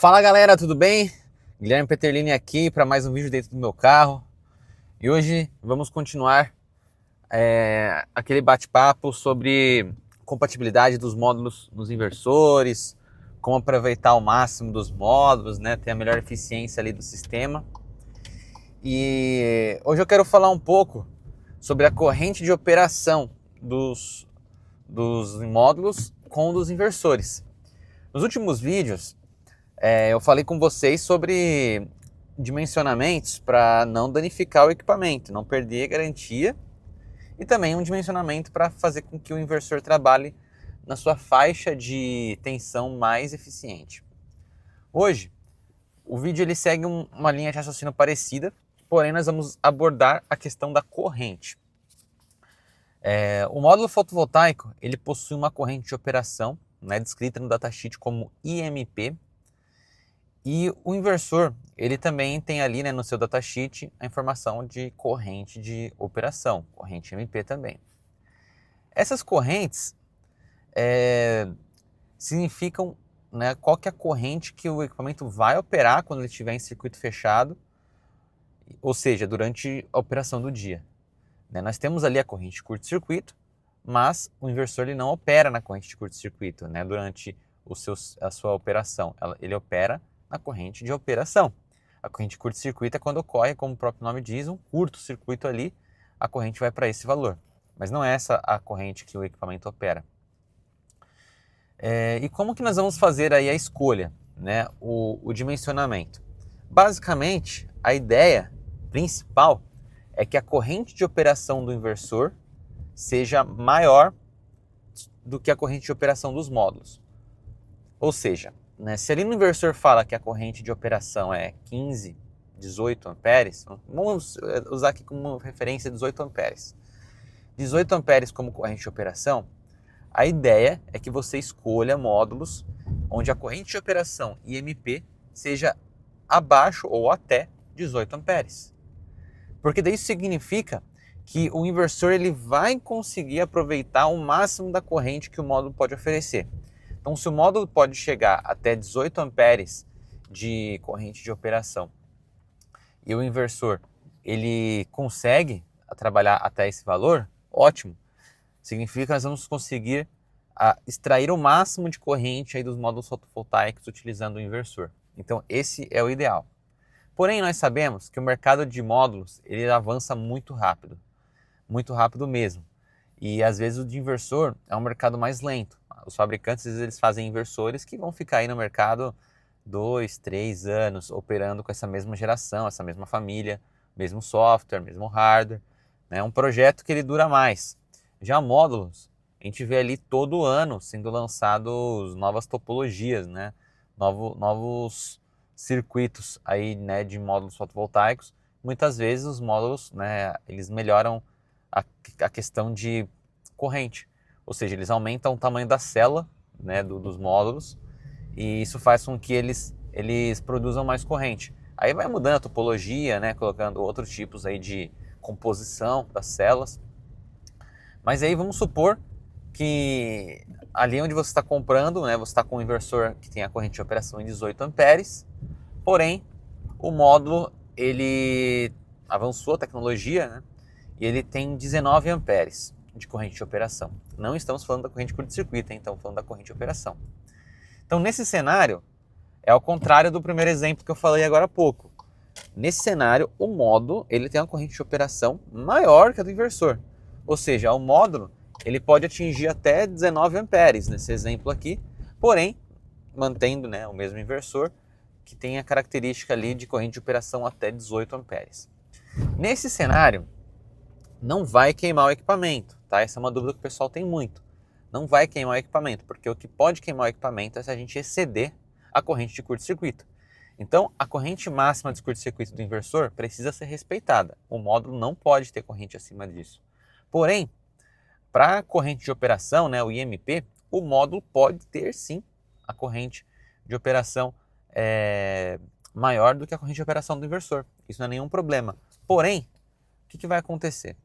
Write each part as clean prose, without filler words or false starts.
Fala galera, tudo bem? Guilherme Peterlini aqui para mais um vídeo dentro do meu carro. E hoje vamos continuar aquele bate-papo sobre compatibilidade dos módulos nos inversores, como aproveitar o máximo dos módulos, né, ter a melhor eficiência ali do sistema. E hoje eu quero falar um pouco sobre a corrente de operação dos módulos com dos inversores. Nos últimos vídeos eu falei com vocês sobre dimensionamentos para não danificar o equipamento, não perder a garantia, e também um dimensionamento para fazer com que o inversor trabalhe na sua faixa de tensão mais eficiente. Hoje, o vídeo ele segue uma linha de raciocínio parecida, porém nós vamos abordar a questão da corrente. O módulo fotovoltaico ele possui uma corrente de operação, né, descrita no datasheet como IMP, e o inversor, ele também tem ali, né, no seu datasheet a informação de corrente de operação, corrente MP também. Essas correntes significam, né, qual que é a corrente que o equipamento vai operar quando ele estiver em circuito fechado, ou seja, durante a operação do dia. Né, nós temos ali a corrente de curto-circuito, mas o inversor ele não opera na corrente de curto-circuito, né, durante a sua operação. Ele opera na corrente de operação. A corrente de curto-circuito é quando ocorre, como o próprio nome diz, um curto-circuito ali, a corrente vai para esse valor. Mas não é essa a corrente que o equipamento opera. E como que nós vamos fazer aí a escolha, né, o dimensionamento? Basicamente, a ideia principal é que a corrente de operação do inversor seja maior do que a corrente de operação dos módulos. Ou seja, né, se ali no inversor fala que a corrente de operação é 15, 18 amperes, vamos usar aqui como referência 18 amperes. 18 amperes como corrente de operação, a ideia é que você escolha módulos onde a corrente de operação IMP seja abaixo ou até 18 amperes. Porque daí isso significa que o inversor ele vai conseguir aproveitar o máximo da corrente que o módulo pode oferecer. Então, se o módulo pode chegar até 18 amperes de corrente de operação e o inversor ele consegue trabalhar até esse valor, ótimo. Significa que nós vamos conseguir extrair o máximo de corrente aí dos módulos fotovoltaicos utilizando o inversor. Então, esse é o ideal. Porém, nós sabemos que o mercado de módulos ele avança muito rápido mesmo. E às vezes o de inversor é um mercado mais lento. Os fabricantes às vezes, eles fazem inversores que vão ficar aí no mercado 2, 3 anos operando com essa mesma geração, essa mesma família, mesmo software, mesmo hardware. É um projeto que ele dura mais. Já módulos, a gente vê ali todo ano sendo lançados novas topologias, né? Novos circuitos aí, né, de módulos fotovoltaicos. Muitas vezes os módulos, né, eles melhoram a questão de corrente. Ou seja, eles aumentam o tamanho da célula, né, dos módulos, e isso faz com que eles produzam mais corrente. Aí vai mudando a topologia, né, colocando outros tipos aí de composição das células. Mas aí vamos supor que ali onde você está comprando, né, você está com um inversor que tem a corrente de operação em 18 amperes, porém o módulo ele avançou a tecnologia, né, e ele tem 19 amperes de corrente de operação. Não estamos falando da corrente de curto-circuito, estamos falando da corrente de operação. Então, nesse cenário, é ao contrário do primeiro exemplo que eu falei agora há pouco. Nesse cenário, o módulo ele tem uma corrente de operação maior que a do inversor. Ou seja, o módulo ele pode atingir até 19 amperes, nesse exemplo aqui, porém, mantendo, né, o mesmo inversor, que tem a característica ali de corrente de operação até 18 amperes. Nesse cenário, não vai queimar o equipamento, tá? Essa é uma dúvida que o pessoal tem muito. Não vai queimar o equipamento, porque o que pode queimar o equipamento é se a gente exceder a corrente de curto-circuito. Então, a corrente máxima de curto-circuito do inversor precisa ser respeitada. O módulo não pode ter corrente acima disso. Porém, para a corrente de operação, né, o IMP, o módulo pode ter sim a corrente de operação maior do que a corrente de operação do inversor. Isso não é nenhum problema. Porém, o que vai acontecer?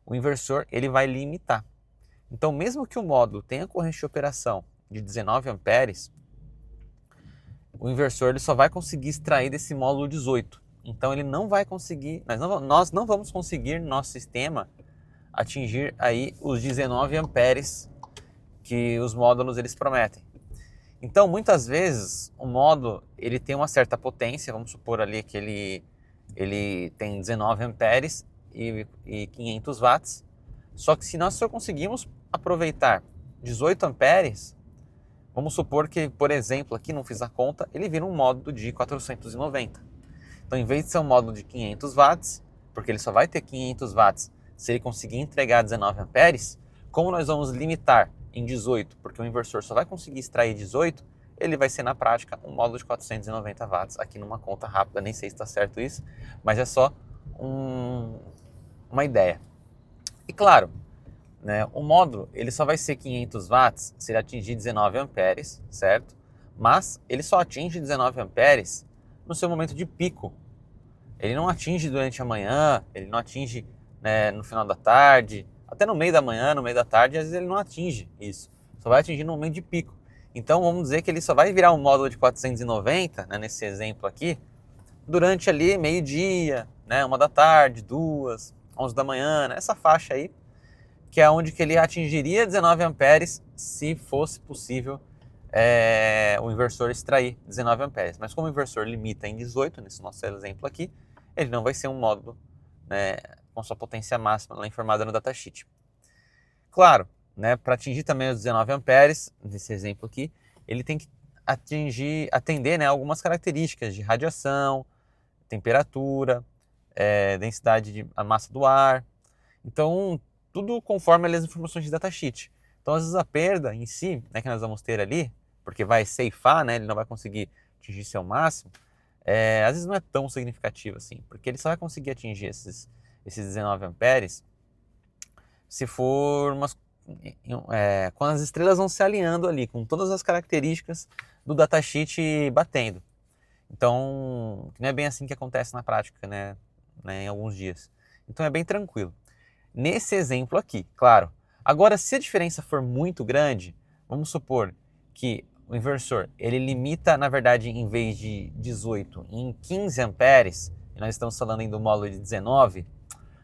O inversor ele vai limitar. Então, mesmo que o módulo tenha corrente de operação de 19 amperes, o inversor ele só vai conseguir extrair desse módulo 18. Então ele não vai conseguir, nós não vamos conseguir no nosso sistema atingir aí os 19 amperes que os módulos eles prometem. Então muitas vezes o módulo ele tem uma certa potência, vamos supor ali que ele tem 19 amperes e 500 watts, só que se nós só conseguimos aproveitar 18 amperes, vamos supor que, por exemplo, aqui não fiz a conta, ele vira um módulo de 490. Então, em vez de ser um módulo de 500 watts, porque ele só vai ter 500 watts se ele conseguir entregar 19 amperes, como nós vamos limitar em 18, porque o inversor só vai conseguir extrair 18, ele vai ser na prática um módulo de 490 watts, aqui numa conta rápida, nem sei se está certo isso, mas é só uma ideia. E claro, né, o módulo ele só vai ser 500 watts se ele atingir 19 amperes, certo? Mas ele só atinge 19 amperes no seu momento de pico. Ele não atinge durante a manhã, ele não atinge, né, no final da tarde, até no meio da manhã, no meio da tarde, às vezes ele não atinge isso. Só vai atingir no momento de pico. Então vamos dizer que ele só vai virar um módulo de 490, né, nesse exemplo aqui, durante ali meio-dia, né, 1 da tarde, 2, 11 da manhã, né, essa faixa aí, que é onde que ele atingiria 19 amperes se fosse possível o inversor extrair 19 amperes. Mas como o inversor limita em 18, nesse nosso exemplo aqui, ele não vai ser um módulo, né, com sua potência máxima lá informada no datasheet. Claro, né, para atingir também os 19 amperes, nesse exemplo aqui, ele tem que atender, né, algumas características de radiação, temperatura, densidade de a massa do ar. Então, tudo conforme as informações de datasheet. Então, às vezes a perda em si, né, que nós vamos ter ali, porque vai ceifar, né, ele não vai conseguir atingir seu máximo, às vezes não é tão significativo assim, porque ele só vai conseguir atingir esses 19 amperes se for quando as estrelas vão se alinhando ali, com todas as características do datasheet batendo. Então, não é bem assim que acontece na prática, né, em alguns dias. Então é bem tranquilo. Nesse exemplo aqui, claro. Agora, se a diferença for muito grande, vamos supor que o inversor, ele limita, na verdade, em vez de 18, em 15 amperes, e nós estamos falando aí do módulo de 19,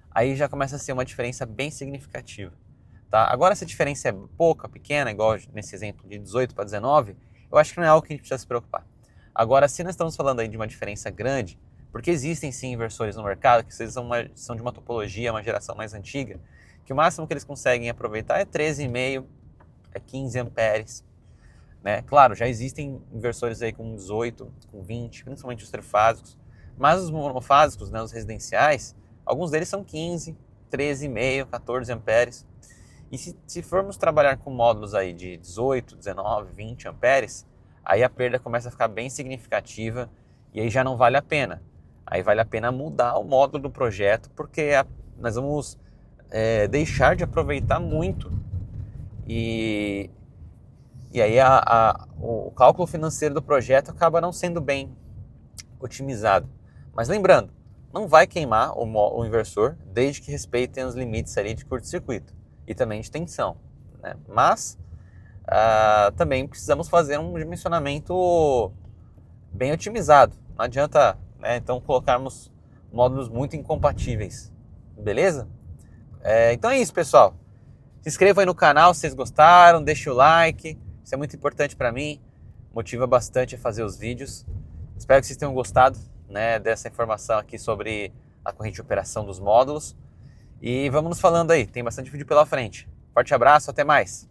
aí já começa a ser uma diferença bem significativa. Tá? Agora, se a diferença é pouca, pequena, igual nesse exemplo de 18 para 19, eu acho que não é algo que a gente precisa se preocupar. Agora, se nós estamos falando aí de uma diferença grande, porque existem sim inversores no mercado que são de uma topologia, uma geração mais antiga, que o máximo que eles conseguem aproveitar é 13,5, 15 amperes. Né? Claro, já existem inversores aí com 18, com 20, principalmente os trifásicos, mas os monofásicos, né, os residenciais, alguns deles são 15, 13,5, 14 amperes. E se formos trabalhar com módulos aí de 18, 19, 20 amperes, aí a perda começa a ficar bem significativa e aí já não vale a pena. Aí vale a pena mudar o módulo do projeto, porque nós vamos deixar de aproveitar muito. E aí o cálculo financeiro do projeto acaba não sendo bem otimizado. Mas lembrando, não vai queimar o inversor, desde que respeitem os limites ali de curto-circuito e também de tensão. Né? Mas também precisamos fazer um dimensionamento bem otimizado. Não adianta, né, então colocarmos módulos muito incompatíveis. Beleza? Então é isso, pessoal. Se inscrevam aí no canal se vocês gostaram, deixe o like. Isso é muito importante para mim, motiva bastante a fazer os vídeos. Espero que vocês tenham gostado, né, dessa informação aqui sobre a corrente de operação dos módulos. E vamos nos falando aí, tem bastante vídeo pela frente. Forte abraço, até mais!